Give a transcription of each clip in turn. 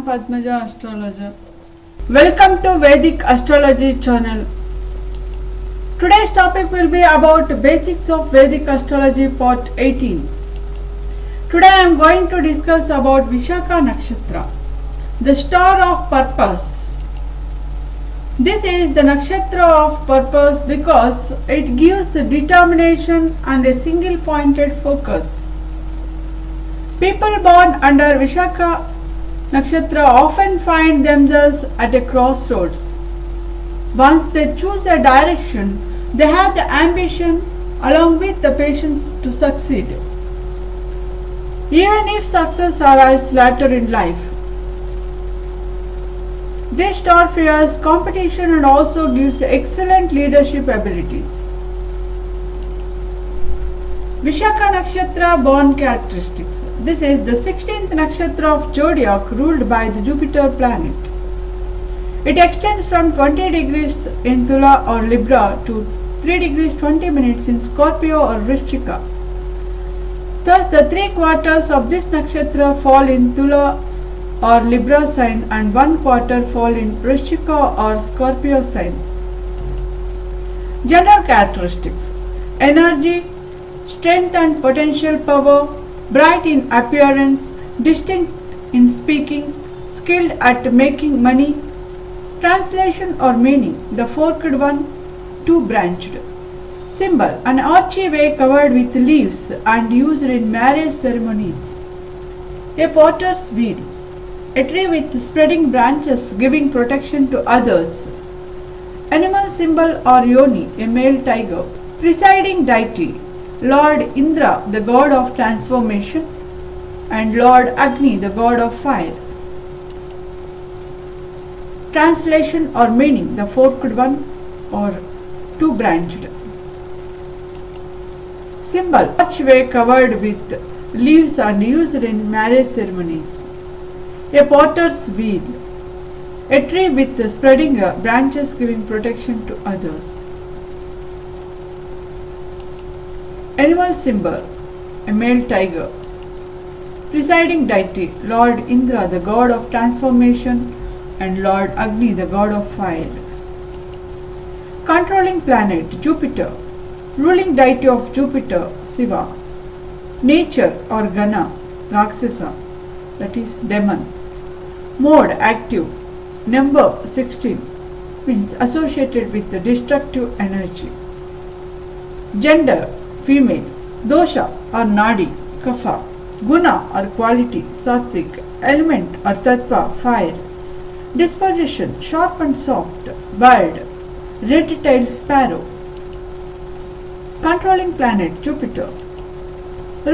Padmaja Astrologer. Welcome to Vedic Astrology channel. Today's topic will be about basics of Vedic Astrology part 18. Today I am going to discuss about Vishakha Nakshatra, the star of purpose. This is the nakshatra of purpose because it gives determination and a single pointed focus. People born under Vishakha Nakshatra often find themselves at a crossroads. Once they choose a direction, they have the ambition along with the patience to succeed. Even if success arrives later in life, this star fears competition and also gives excellent leadership abilities. Vishakha Nakshatra born characteristics. This is the 16th nakshatra of zodiac ruled by the Jupiter planet. It extends from 20 degrees in Tula or Libra to 3 degrees 20 minutes in Scorpio or Vrishchika. Thus, the 3/4 of this nakshatra fall in Tula or Libra sign and 1/4 fall in Vrishchika or Scorpio sign. General characteristics: energy, strength and potential power, bright in appearance, distinct in speaking, skilled at making money. Translation or meaning: the forked one, two-branched. Symbol: an archway covered with leaves and used in marriage ceremonies. A potter's wheel, a tree with spreading branches giving protection to others. Animal symbol or yoni, a male tiger. Presiding deity: Lord Indra, the god of transformation, and Lord Agni, the god of fire. Translation or meaning: the forked one or two-branched. Symbol: archway covered with leaves and used in marriage ceremonies. A potter's wheel, a tree with spreading branches giving protection to others. Animal symbol: a male tiger. Presiding deity: Lord Indra, the god of transformation, and Lord Agni, the god of fire. Controlling planet: Jupiter. Ruling deity of Jupiter: Shiva. Nature or Gana: Rakshasa, that is demon. Mode: active. Number 16, means associated with the destructive energy. Gender: female. Dosha or nadi, kapha. Guna or quality, sattvic. Element or tattva, fire. Disposition: sharp and soft. Bird: red-tailed sparrow. Controlling planet: Jupiter.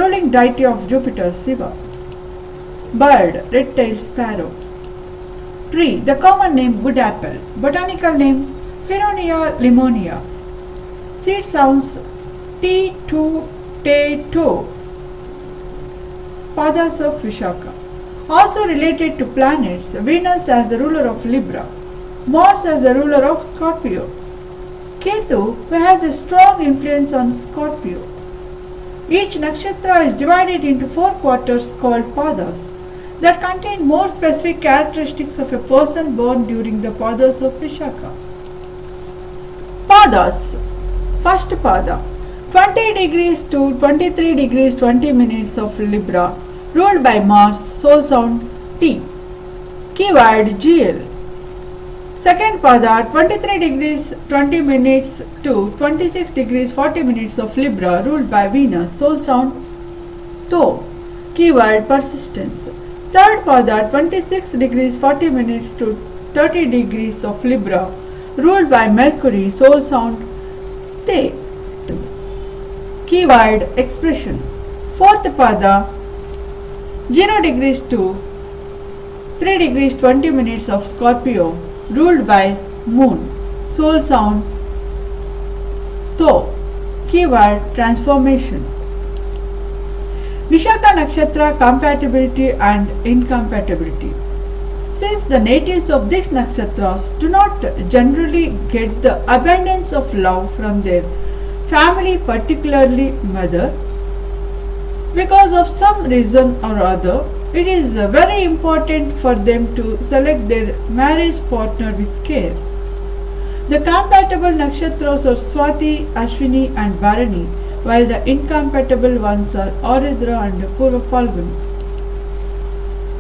Ruling deity of Jupiter: Shiva. Bird: red-tailed sparrow. Tree: the common name wood apple. Botanical name: Feronia limonia. Seed sounds T, to, te, to. Padas of Vishakha. Also related to planets: Venus as the ruler of Libra, Mars as the ruler of Scorpio, Ketu, who has a strong influence on Scorpio. Each nakshatra is divided into 4 quarters called padas that contain more specific characteristics of a person born during the padas of Vishakha. Padas. First pada: 20 degrees to 23 degrees 20 minutes of Libra, ruled by Mars, soul sound T. Keyword: GL. Second pada: 23 degrees 20 minutes to 26 degrees 40 minutes of Libra, ruled by Venus, soul sound THO. Keyword: persistence. Third pada: 26 degrees 40 minutes to 30 degrees of Libra, ruled by Mercury, soul sound THE. Keyword: expression. Fourth pada: 0 degrees to 3 degrees 20 minutes of Scorpio, ruled by Moon, soul sound THO. Keyword: transformation. Vishakha Nakshatra compatibility and incompatibility. Since the natives of these nakshatras do not generally get the abundance of love from their family, particularly mother, because of some reason or other, It is very important for them to select their marriage partner with care. The compatible nakshatras are Swati, Ashwini and Bharani, while the incompatible ones are Aridra and Purva Falguni.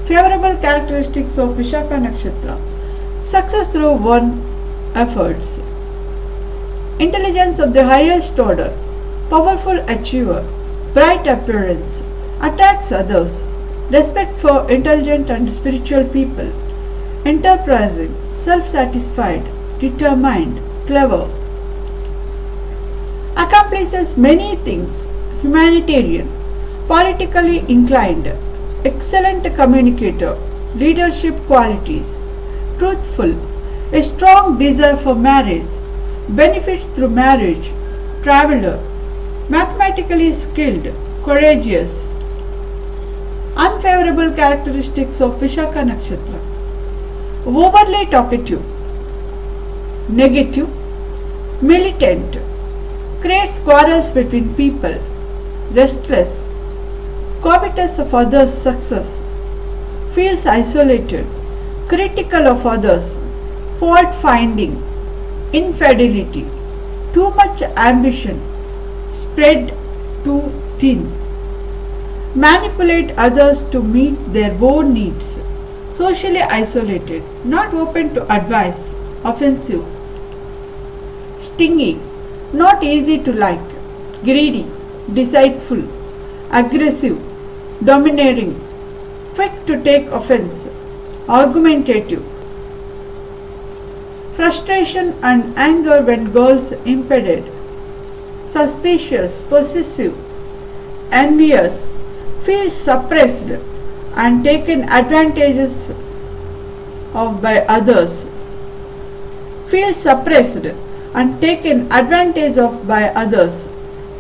Favorable characteristics of Vishakha Nakshatra. Success through one efforts. Intelligence of the highest order. Powerful achiever. Bright appearance. Attacks others. Respect for intelligent and spiritual people. Enterprising. Self-satisfied. Determined. Clever. Accomplishes many things. Humanitarian. Politically inclined. Excellent communicator. Leadership qualities. Truthful. A strong desire for marriage. Benefits through marriage. Traveler. Mathematically skilled. Courageous. Unfavorable characteristics of Vishakha Nakshatra. Overly talkative. Negative. Militant. Creates quarrels between people. Restless. Covetous of others' success. Feels isolated. Critical of others. Fault finding. Infidelity. Too much ambition. Spread too thin. Manipulate others to meet their own needs. Socially isolated. Not open to advice. Offensive. Stingy. Not easy to like. Greedy. Deceitful. Aggressive. Domineering. Quick to take offense. Argumentative. Frustration and anger when girls impeded. Suspicious, possessive, envious, feels suppressed and taken advantages of by others. Feels suppressed and taken advantage of by others.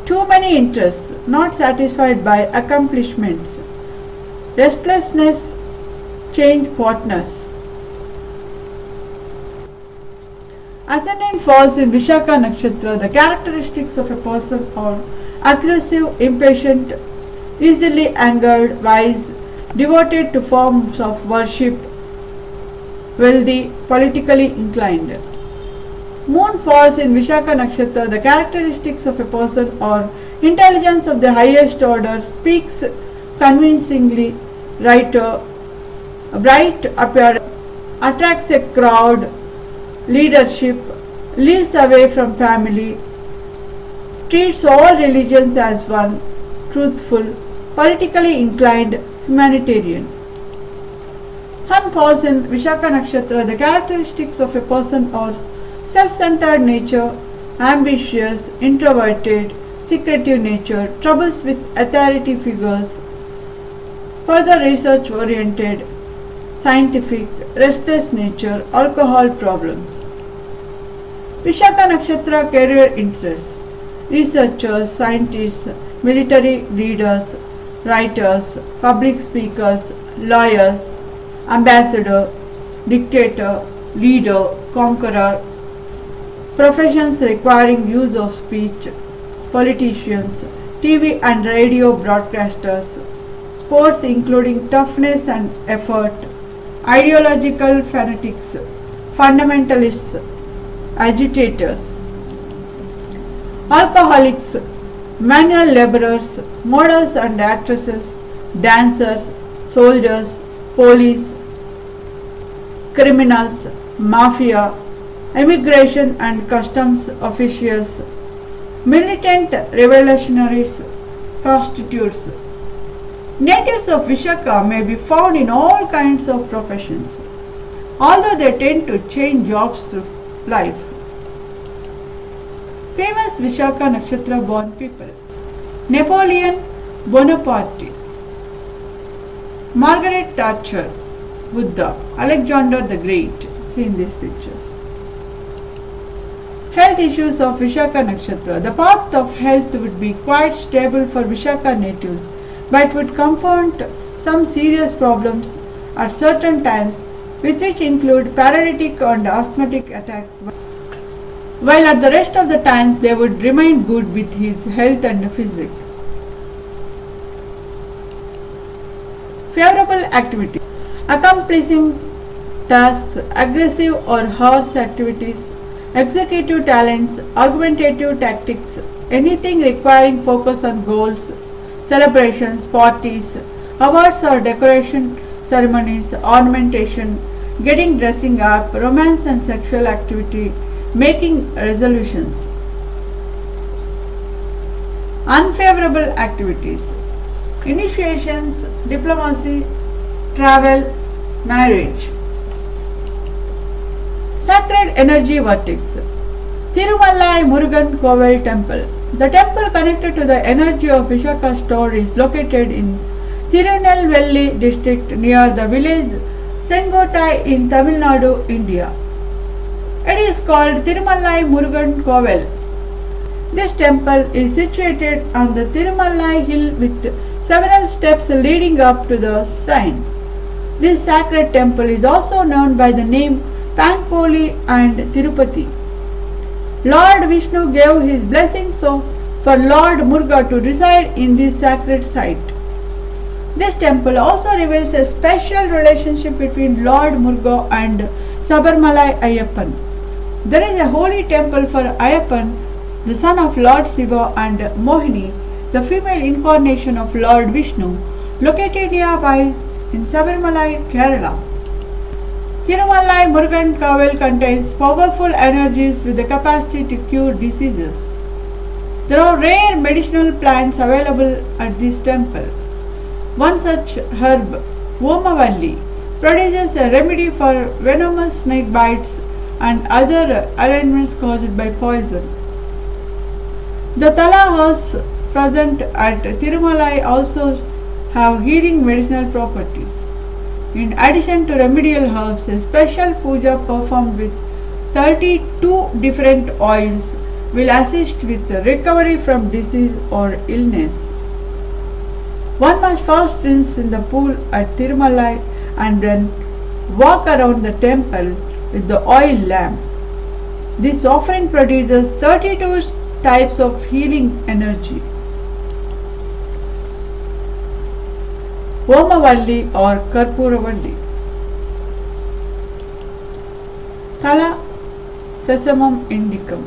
Too many interests, not satisfied by accomplishments. Restlessness, change partners. Ascendant falls in Vishakha Nakshatra. The characteristics of a person are aggressive, impatient, easily angered, wise, devoted to forms of worship, wealthy, politically inclined. Moon falls in Vishakha Nakshatra. The characteristics of a person are intelligence of the highest order, speaks convincingly, writer, bright appearance, attracts a crowd, leadership, lives away from family, treats all religions as one, truthful, politically inclined, humanitarian. Sun falls in Vishakha Nakshatra. The characteristics of a person are self-centered nature, ambitious, introverted, secretive nature, troubles with authority figures, further research oriented, scientific, restless nature, alcohol problems. Vishakha Nakshatra career interests. Researchers, scientists, military leaders, writers, public speakers, lawyers, ambassador, dictator, leader, conqueror. Professions requiring use of speech, politicians, TV and radio broadcasters, sports including toughness and effort, ideological fanatics, fundamentalists, agitators, alcoholics, manual laborers, models and actresses, dancers, soldiers, police, criminals, mafia, immigration and customs officials, militant revolutionaries, prostitutes. Natives of Vishakha may be found in all kinds of professions, although they tend to change jobs through life. Famous Vishakha Nakshatra born people: Napoleon Bonaparte, Margaret Thatcher, Buddha, Alexander the Great, see in these pictures. Health issues of Vishakha Nakshatra. The path of health would be quite stable for Vishakha natives, but would confront some serious problems at certain times, which include paralytic and asthmatic attacks, while at the rest of the time they would remain good with his health and physique. Favorable activity. Accomplishing tasks, aggressive or harsh activities, executive talents, argumentative tactics, anything requiring focus on goals, celebrations, parties, awards or decoration ceremonies, ornamentation, getting dressing up, romance and sexual activity, making resolutions. Unfavorable activities. Initiations, diplomacy, travel, marriage. Sacred Energy Vortex. Tirumalai Murugan Kovel Temple. The temple connected to the energy of Vishakha store is located in Tirunelveli district near the village Sengotai in Tamil Nadu, India. It is called Tirumalai Murugan Kovel. This temple is situated on the Tirumalai hill with several steps leading up to the shrine. This sacred temple is also known by the name Panpoli and Tirupati. Lord Vishnu gave his blessings for Lord Muruga to reside in this sacred site. This temple also reveals a special relationship between Lord Muruga and Sabarmalai Ayyappan. There is a holy temple for Ayyappan, the son of Lord Shiva, and Mohini, the female incarnation of Lord Vishnu, located nearby in Sabarmalai, Kerala. Tirumalai Murugan Kovel contains powerful energies with the capacity to cure diseases. There are rare medicinal plants available at this temple. One such herb, Vomavalli, produces a remedy for venomous snake bites and other ailments caused by poison. The Tala herbs present at Tirumalai also have healing medicinal properties. In addition to remedial herbs, a special puja performed with 32 different oils will assist with recovery from disease or illness. One must first rinse in the pool at Tirumalai and then walk around the temple with the oil lamp. This offering produces 32 types of healing energy. Vomavalli or Karpuravalli. Thala Sesamum indicum.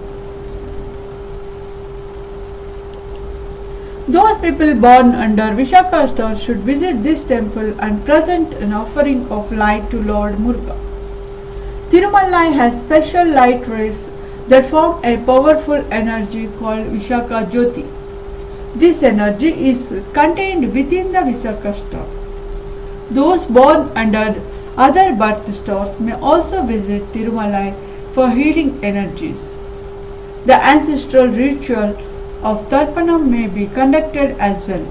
Those people born under Vishakha star should visit this temple and present an offering of light to Lord Muruga. Tirumalai has special light rays that form a powerful energy called Vishakha Jyoti. This energy is contained within the Vishakha star. Those born under other birth stars may also visit Tirumalai for healing energies. The ancestral ritual of Tarpanam may be conducted as well.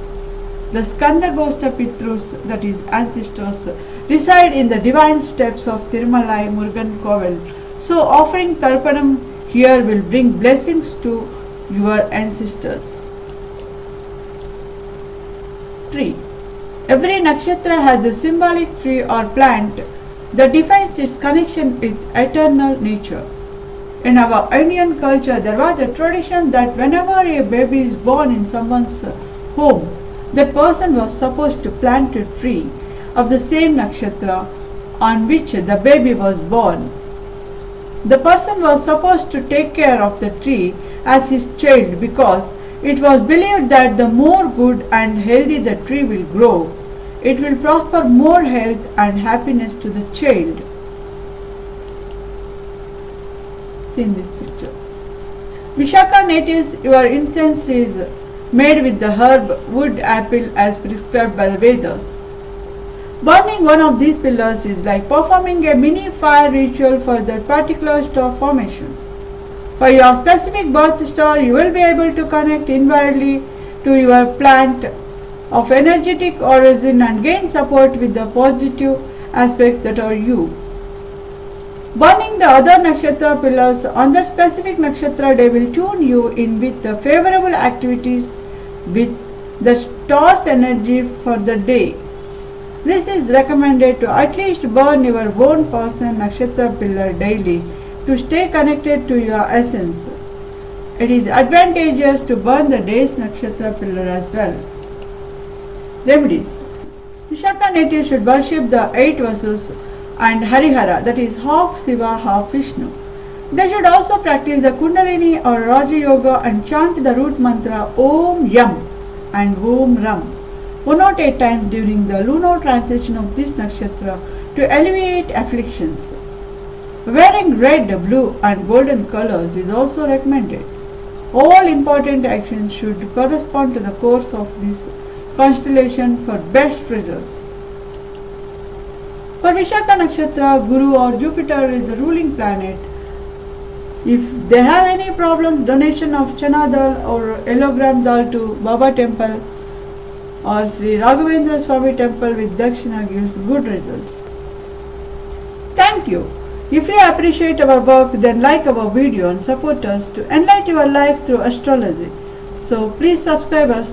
The Skandagosta Pitrus, that is ancestors, reside in the divine steps of Tirumalai Murugan Kovel. So offering Tarpanam here will bring blessings to your ancestors. Tree. Every nakshatra has a symbolic tree or plant that defines its connection with eternal nature. In our Indian culture, there was a tradition that whenever a baby is born in someone's home, that person was supposed to plant a tree of the same nakshatra on which the baby was born. The person was supposed to take care of the tree as his child because it was believed that the more good and healthy the tree will grow, it will prosper more health and happiness to the child. See in this picture. Vishakha natives, your incense is made with the herb wood apple as prescribed by the Vedas. Burning one of these pillars is like performing a mini fire ritual for that particular star formation. For your specific birth star, you will be able to connect inwardly to your plant of energetic origin and gain support with the positive aspects that are you. Burning the other nakshatra pillars on that specific nakshatra day will tune you in with the favorable activities with the star's energy for the day. This is recommended to at least burn your own personal nakshatra pillar daily to stay connected to your essence. It is advantageous to burn the day's nakshatra pillar as well. Remedies. Vishakha natives should worship the 8 Vasus and Harihara, that is half Shiva, half Vishnu. They should also practice the Kundalini or Raja Yoga and chant the root mantra Om Yam and Om Ram 108 times during the lunar transition of this nakshatra to alleviate afflictions. Wearing red, blue and golden colors is also recommended. All important actions should correspond to the course of this constellation for best results. For Vishakha Nakshatra, Guru or Jupiter is the ruling planet. If they have any problems, donation of Chana Dal or Elogram Dal to Baba Temple or Sri Raghavendra Swami Temple with Dakshina gives good results. Thank you. If you appreciate our work, then like our video and support us to enlighten your life through astrology. So please subscribe us.